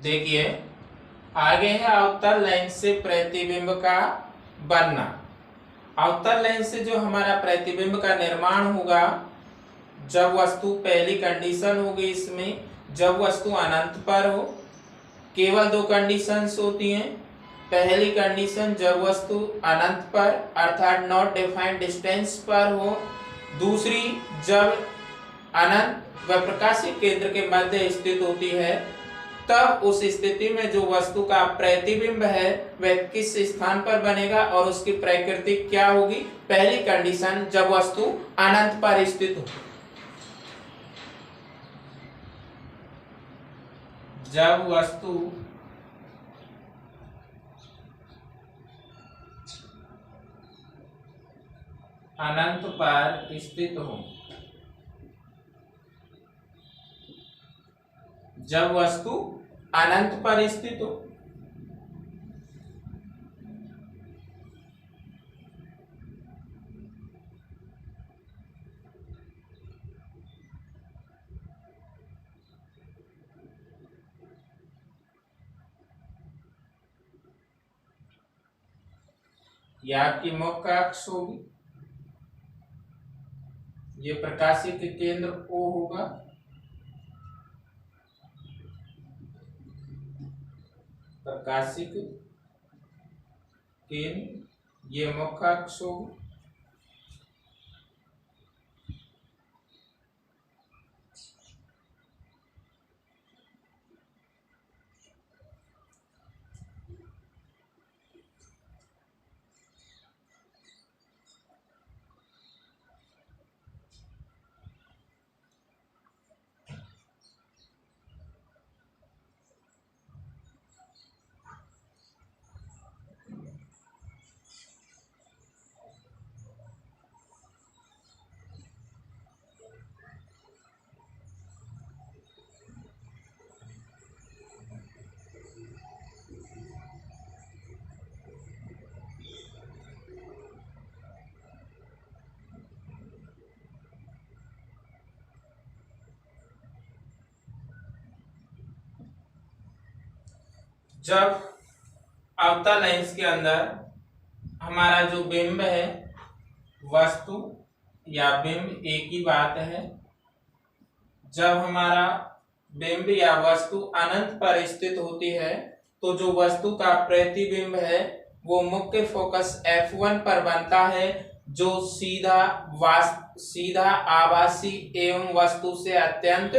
देखिए आगे है अवतल लेंस से प्रतिबिंब का बनना। अवतल लेंस से जो हमारा प्रतिबिंब का निर्माण होगा, जब वस्तु पहली कंडीशन होगी इसमें, जब वस्तु अनंत पर हो। केवल दो कंडीशंस होती हैं। पहली कंडीशन जब वस्तु अनंत पर अर्थात नॉट डिफाइंड डिस्टेंस पर हो। दूसरी जब अनंत व प्रकाशीय केंद्र के मध्य स्थित होती है, तब उस स्थिति में जो वस्तु का प्रतिबिंब है वह किस स्थान पर बनेगा और उसकी प्रकृति क्या होगी। पहली कंडीशन जब वस्तु अनंत पर स्थित हो। जब वस्तु अनंत पर स्थित हो। जब वस्तु अनंत पर स्थित हो। यह आपकी मुख्य अक्ष होगी। ये प्रकाशीय केंद्र O होगा। प्रकाशिक केंद्र ये मुख्य अक्ष होगी। जब अवतल लेंस के अंदर हमारा जो बिंब है, वस्तु या बिंब एक ही बात है। जब हमारा बिंब या वस्तु अनंत पर स्थित होती है तो जो वस्तु का प्रतिबिंब है वो मुख्य फोकस F1 पर बनता है, जो सीधा आभासी एवं वस्तु से अत्यंत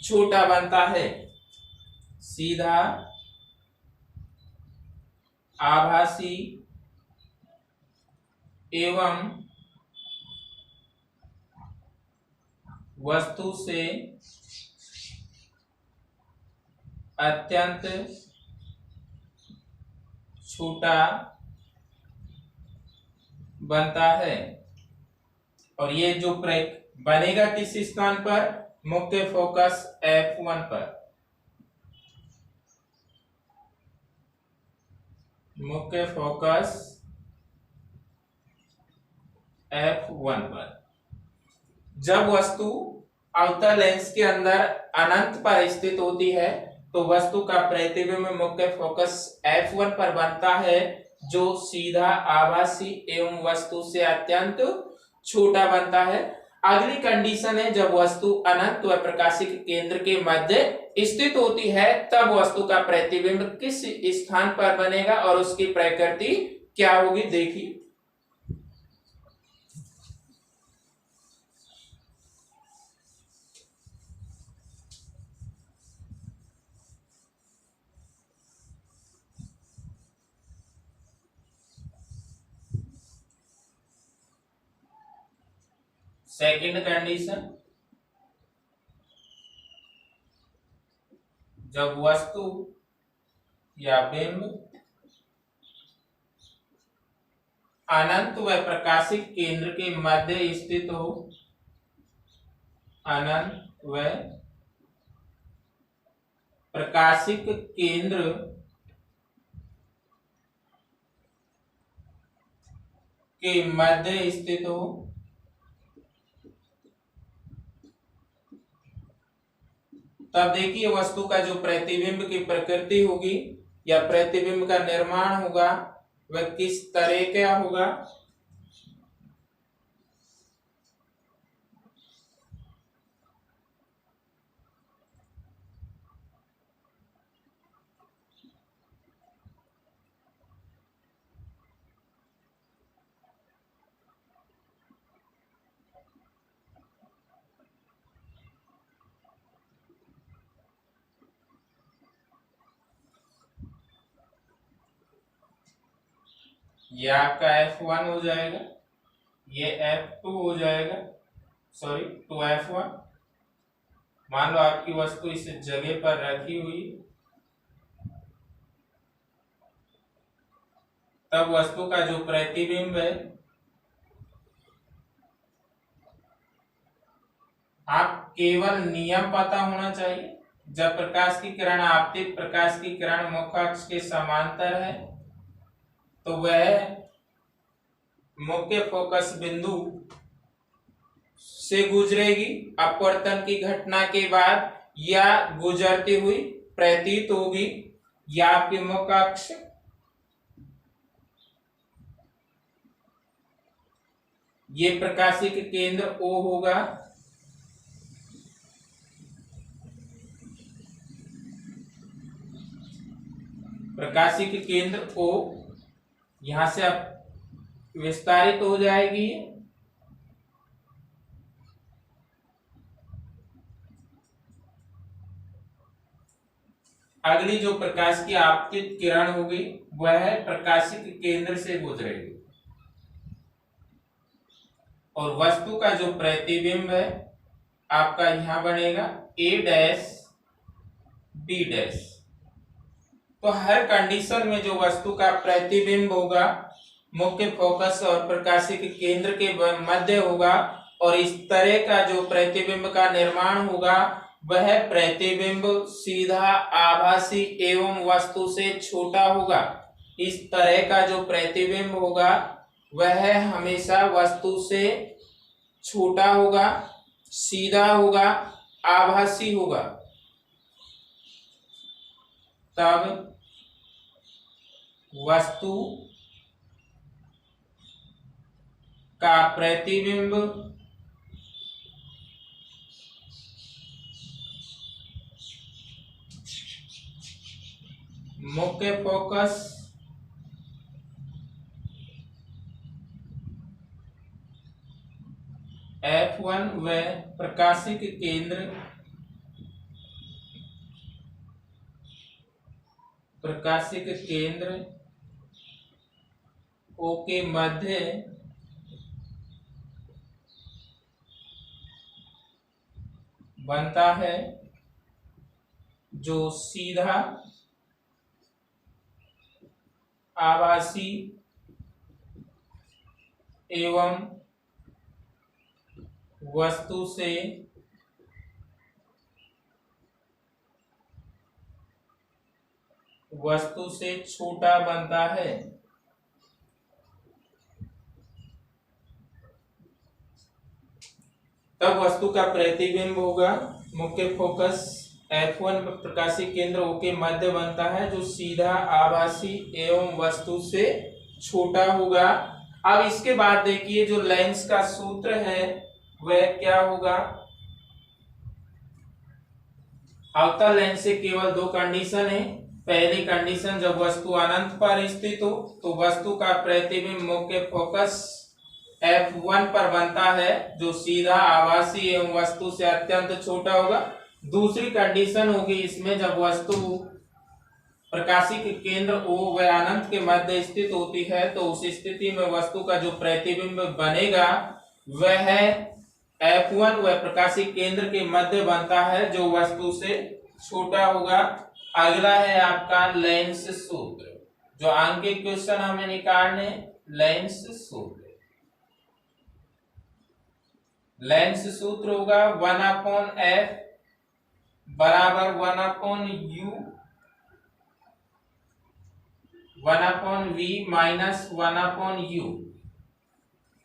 छोटा बनता है। सीधा आभासी एवं वस्तु से अत्यंत छोटा बनता है। और ये जो बनेगा किस स्थान पर, मुख्य फोकस F1 पर। मुख्य फोकस F1 पर। जब वस्तु अवतल लेंस के अंदर अनंत पर स्थित होती है तो वस्तु का प्रतिबिंब मुख्य फोकस F1 पर बनता है, जो सीधा आभासी एवं वस्तु से अत्यंत छोटा बनता है। अगली कंडीशन है जब वस्तु अनंत व प्रकाशिक केंद्र के मध्य स्थित होती है, तब वस्तु का प्रतिबिंब किस स्थान पर बनेगा और उसकी प्रकृति क्या होगी। देखिए सेकंड कंडीशन, जब वस्तु या बिंब अनंत व प्रकाशिक केंद्र के मध्य स्थित हो। अनंत व प्रकाशिक केंद्र के मध्य स्थित हो। तब देखिए वस्तु का जो प्रतिबिंब की प्रकृति होगी या प्रतिबिंब का निर्माण होगा वह किस तरह का होगा। ये आपका F1 हो जाएगा, ये F2 हो जाएगा, सॉरी 2F1। मान लो आपकी वस्तु इस जगह पर रखी हुई, तब वस्तु का जो प्रतिबिंब है, आप केवल नियम पता होना चाहिए। जब प्रकाश की किरण आपतित प्रकाश की किरण मुख्य अक्ष के समांतर है तो वह मुख्य फोकस बिंदु से गुजरेगी अपवर्तन की घटना के बाद या गुजरती हुई प्रतीत होगी। या आपके मुख्य अक्ष ये प्रकाशिक केंद्र O होगा, प्रकाशिक केंद्र O यहां से अब विस्तारित हो जाएगी। अगली जो प्रकाश की आपतित किरण होगी वह प्रकाशिक केंद्र से गुजरेगी और वस्तु का जो प्रतिबिंब है आपका यहां बनेगा A डैश B डैश। तो हर कंडीशन में जो वस्तु का प्रतिबिंब होगा मुख्य फोकस और प्रकाशिक केंद्र के मध्य होगा और इस तरह का जो प्रतिबिंब का निर्माण होगा वह प्रतिबिंब सीधा आभासी एवं वस्तु से छोटा होगा। इस तरह का जो प्रतिबिंब होगा वह हमेशा वस्तु से छोटा होगा, सीधा होगा, आभासी होगा। तब वस्तु का प्रतिबिंब मुख्य फोकस F1 व प्रकाशिक केंद्र O के मध्य बनता है, जो सीधा आभासी एवं वस्तु से छोटा बनता है। तब वस्तु का प्रतिबिंब होगा मुख्य फोकस F1 प्रकाशिक केंद्र O के मध्य बनता है, जो सीधा आभासी एवं वस्तु से छोटा होगा। अब इसके बाद देखिए जो लेंस का सूत्र है वह क्या होगा। अवतल लेंस से केवल दो कंडीशन है। पहली कंडीशन जब वस्तु अनंत पर स्थित हो तो वस्तु का प्रतिबिंब मुख्य फोकस F1 पर बनता है, जो सीधा आभासी एवं वस्तु से अत्यंत छोटा होगा। दूसरी कंडीशन होगी इसमें जब वस्तु प्रकाशिक केंद्र O व अनंत के मध्य स्थित होती है तो उस स्थिति में वस्तु का जो प्रतिबिंब बनेगा वह F1 व प्रकाशिक केंद्र के मध्य बनता है, जो वस्तु से छोटा होगा। अगला है आपका लेंस सूत्र, जो अंक के क्वेश्चन हमें निकालने। लेंस सूत्र, लेंस सूत्र होगा 1/f बराबर 1/u 1/v माइनस 1/u।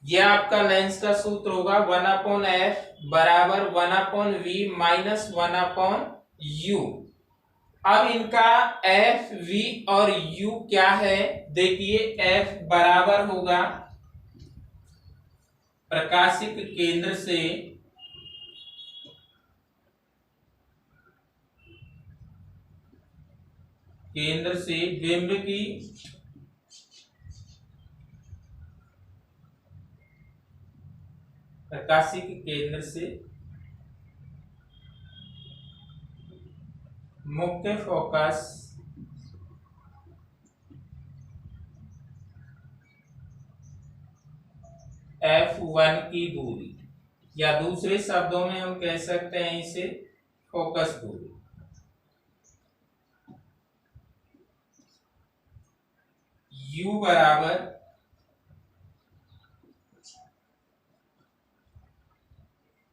यह आपका लेंस का सूत्र होगा 1/f बराबर 1/v माइनस 1/u। यू। अब इनका एफ वी और यू क्या है, देखिए एफ बराबर होगा प्रकाशिक केंद्र से बिंब की प्रकाशिक केंद्र से मुख्य फोकस F1 की दूरी, या दूसरे शब्दों में हम कह सकते हैं इसे फोकस दूरी। U बराबर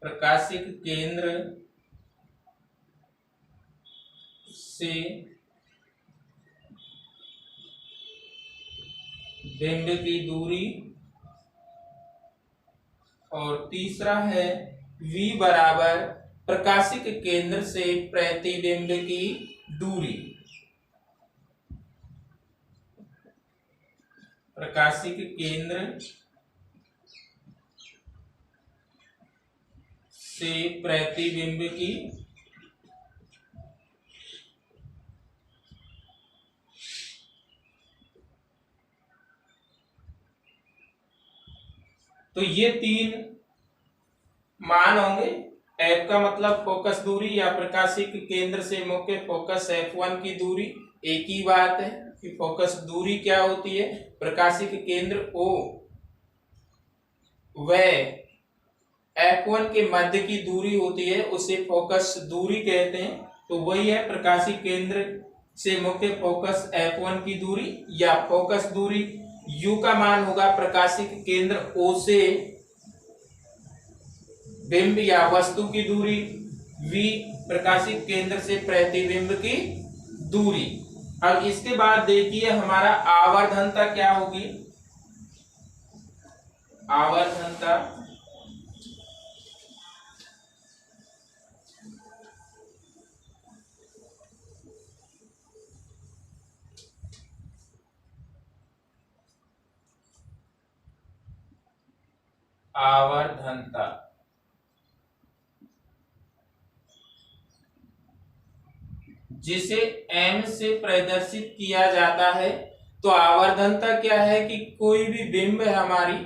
प्रकाशिक केंद्र से बिंब की दूरी, और तीसरा है V बराबर प्रकाशिक केंद्र से प्रतिबिंब की दूरी। प्रकाशिक केंद्र से प्रतिबिंब की तो ये तीन मान होंगे। F का मतलब फोकस दूरी या प्रकाशिक केंद्र से मुख्य फोकस F1 की दूरी। एक ही बात है कि फोकस दूरी क्या होती है, प्रकाशिक केंद्र O व F1 के मध्य की दूरी होती है, उसे फोकस दूरी कहते हैं। तो वही है प्रकाशिक केंद्र से मुख्य फोकस F1 की दूरी या फोकस दूरी। U का मान होगा प्रकाशिक केंद्र O से बिंब या वस्तु की दूरी। V प्रकाशिक केंद्र से प्रतिबिंब की दूरी। अब इसके बाद देखिए हमारा आवर्धनता क्या होगी। आवर्धनता आवर्धनता जिसे m से प्रदर्शित किया जाता है। तो आवर्धनता क्या है कि कोई भी बिंब है हमारी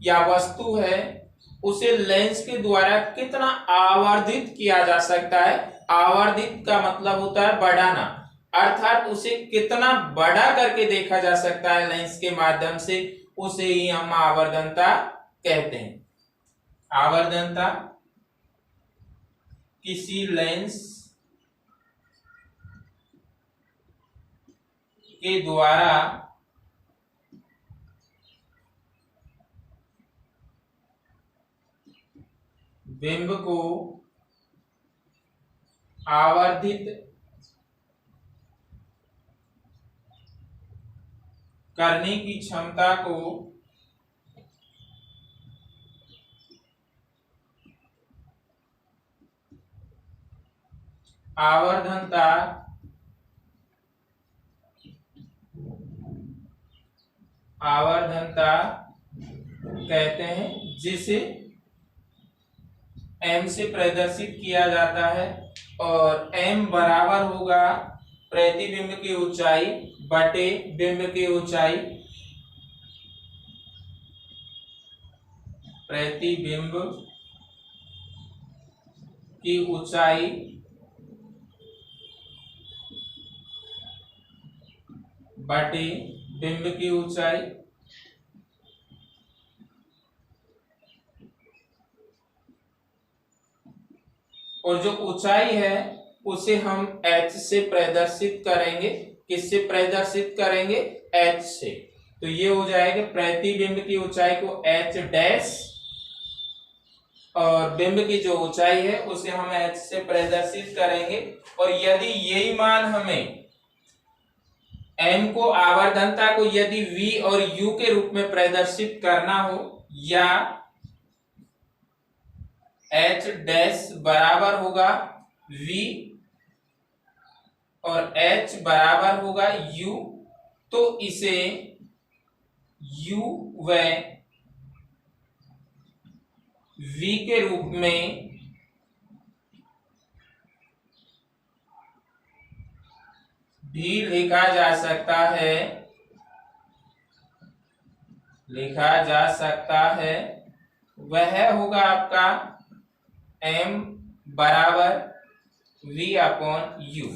या वस्तु है, उसे लेंस के द्वारा कितना आवर्धित किया जा सकता है। आवर्धित का मतलब होता है बढ़ाना, अर्थात उसे कितना बड़ा करके देखा जा सकता है लेंस के माध्यम से, उसे ही हम आवर्धनता कहते हैं। आवर्धनता किसी लेंस के द्वारा बिंब को आवर्धित करने की क्षमता को आवर्धनता कहते हैं, जिसे m से प्रदर्शित किया जाता है। और m बराबर होगा प्रतिबिंब की ऊंचाई बटे बिंब की ऊंचाई। प्रतिबिंब की ऊंचाई बटे बिंब की ऊंचाई। और जो ऊंचाई है उसे हम h से प्रदर्शित करेंगे। किससे प्रदर्शित करेंगे? h से। तो ये हो जाएगा प्रतिबिंब की ऊंचाई को h डैश और बिंब की जो ऊंचाई है उसे हम h से प्रदर्शित करेंगे। और यदि यही मान हमें m को आवर्धनता को यदि v और u के रूप में प्रदर्शित करना हो, या h डैश बराबर होगा v और h बराबर होगा u, तो इसे u व v के रूप में भी लिखा जा सकता है। वह होगा आपका m बराबर v अपॉन u।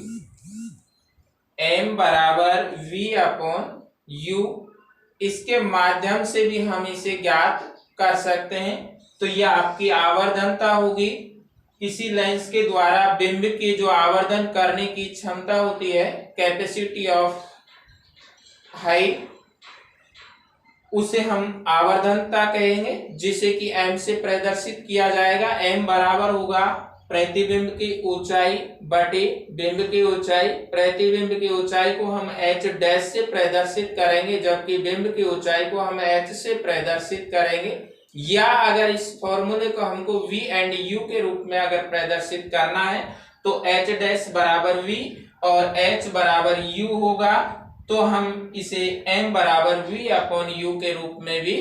m बराबर v अपॉन u, इसके माध्यम से भी हम इसे ज्ञात कर सकते हैं। तो यह आपकी आवर्धनता होगी। किसी लेंस के द्वारा बिंब की जो आवर्धन करने की क्षमता होती है, कैपेसिटी ऑफ हाइट, उसे हम आवर्धनता कहेंगे, जिसे कि m से प्रदर्शित किया जाएगा। m बराबर होगा प्रतिबिंब की ऊंचाई बटे बिंब की ऊंचाई। प्रतिबिंब की ऊंचाई को हम h डैश से प्रदर्शित करेंगे, जबकि बिंब की ऊंचाई को हम h से प्रदर्शित करेंगे। या अगर इस फॉर्मूले को हमको v एंड u के रूप में अगर प्रदर्शित करना है तो h डैश बराबर v और h बराबर u होगा, तो हम इसे m बराबर v अपॉन u के रूप में भी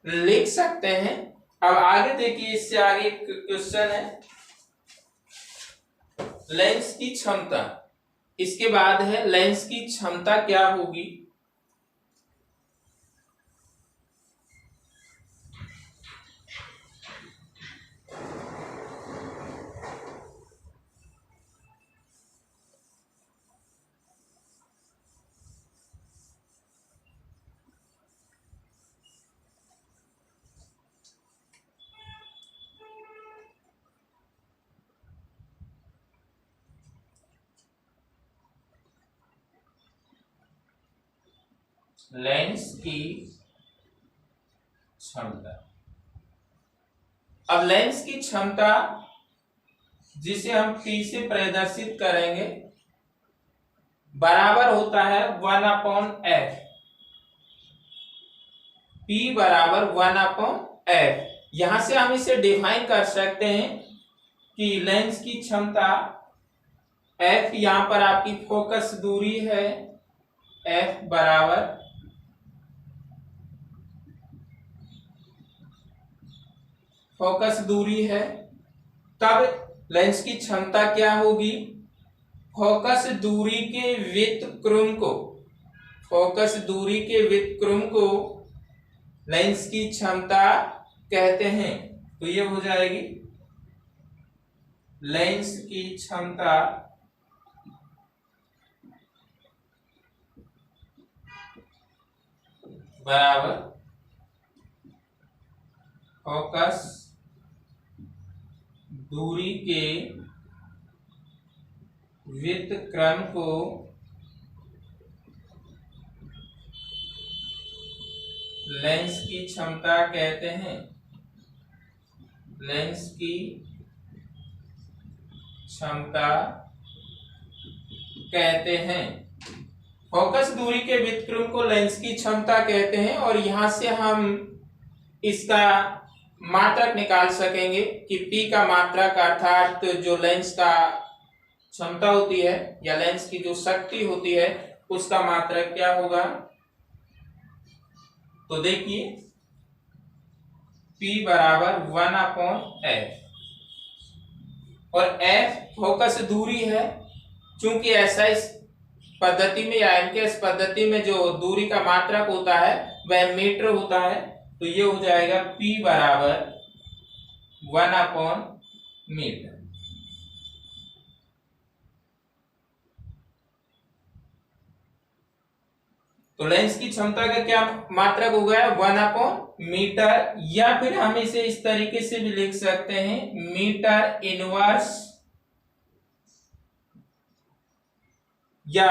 लिख सकते हैं। अब आगे देखिए, इससे आगे एक क्वेश्चन है लेंस की क्षमता। इसके बाद है लेंस की क्षमता क्या होगी। लेंस की क्षमता। अब लेंस की क्षमता जिसे हम P से प्रदर्शित करेंगे बराबर होता है 1 अपॉन f। P बराबर 1 अपॉन f। यहां से हम इसे डिफाइन कर सकते हैं कि लेंस की क्षमता f, यहां पर आपकी फोकस दूरी है, f बराबर फोकस दूरी है। तब लेंस की क्षमता क्या होगी, फोकस दूरी के व्युत्क्रम को, फोकस दूरी के व्युत्क्रम को लेंस की क्षमता कहते हैं। तो ये हो जाएगी लेंस की क्षमता बराबर फोकस दूरी के व्युत्क्रम को लेंस की क्षमता कहते हैं। लेंस की क्षमता कहते हैं। फोकस दूरी के व्युत्क्रम को लेंस की क्षमता कहते हैं। और यहां से हम इसका मात्रक निकाल सकेंगे कि P का मात्रक, अर्थात जो लेंस का क्षमता होती है या लेंस की जो शक्ति होती है उसका मात्रक क्या होगा। तो देखिए P बराबर 1 अपॉन f, और f फोकस दूरी है। चूंकि ऐसा इस पद्धति में या एमकेएस पद्धति में जो दूरी का मात्रक होता है वह मीटर होता है, तो ये हो जाएगा P बराबर 1 अपॉन मीटर। तो लेंस की क्षमता का क्या मात्रक हो गया, 1 अपॉन मीटर। या फिर हम इसे इस तरीके से भी लिख सकते हैं, मीटर इनवर्स, या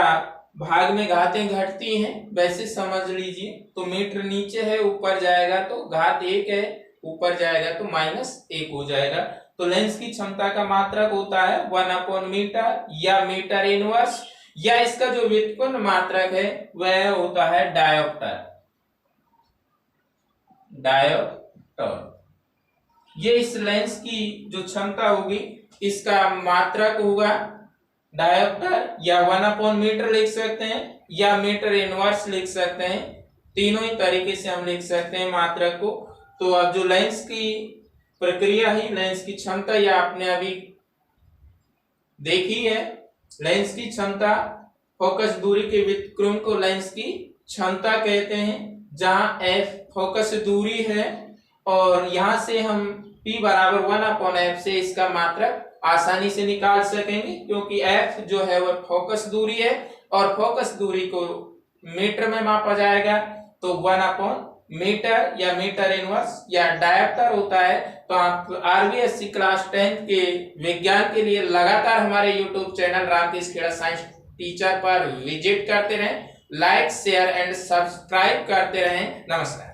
भाग में घातें घटती हैं वैसे समझ लीजिए। तो मीटर नीचे है, ऊपर जाएगा तो घात 1 है, ऊपर जाएगा तो -1 हो जाएगा। तो लेंस की क्षमता का मात्रक होता है 1 अपॉन मीटर या मीटर इनवर्स, या इसका जो व्युत्पन्न मात्रक है वह होता है डायोप्टर। डायोप्टर ये इस लेंस की जो क्षमता होगी इसका मात्रक होगा। डायोप्टर या 1/मीटर लिख सकते हैं या मीटर इनवर्स लिख सकते हैं। तीनों ही तरीके से हम लिख सकते हैं मात्रक को। तो अब जो लेंस की प्रक्रिया ही लेंस की क्षमता या आपने अभी देखी है, लेंस की क्षमता फोकस दूरी के व्युत्क्रम को लेंस की क्षमता कहते हैं, जहां f फोकस दूरी है और यहां से हम p बराबर 1/f से इसका मात्रक आसानी से निकाल सकेंगे, क्योंकि f जो है वह फोकस दूरी है और फोकस दूरी को मीटर में मापा जाएगा। तो 1/मीटर या मीटर इनवर्स या डायोप्टर होता है। तो आप आरबीएससी क्लास 10 के विज्ञान के लिए लगातार हमारे YouTube channel Ramkrishna Kheda science teacher पर विजिट करते रहें, लाइक शेयर एंड सब्सक्राइब करते रहें। नमस्कार।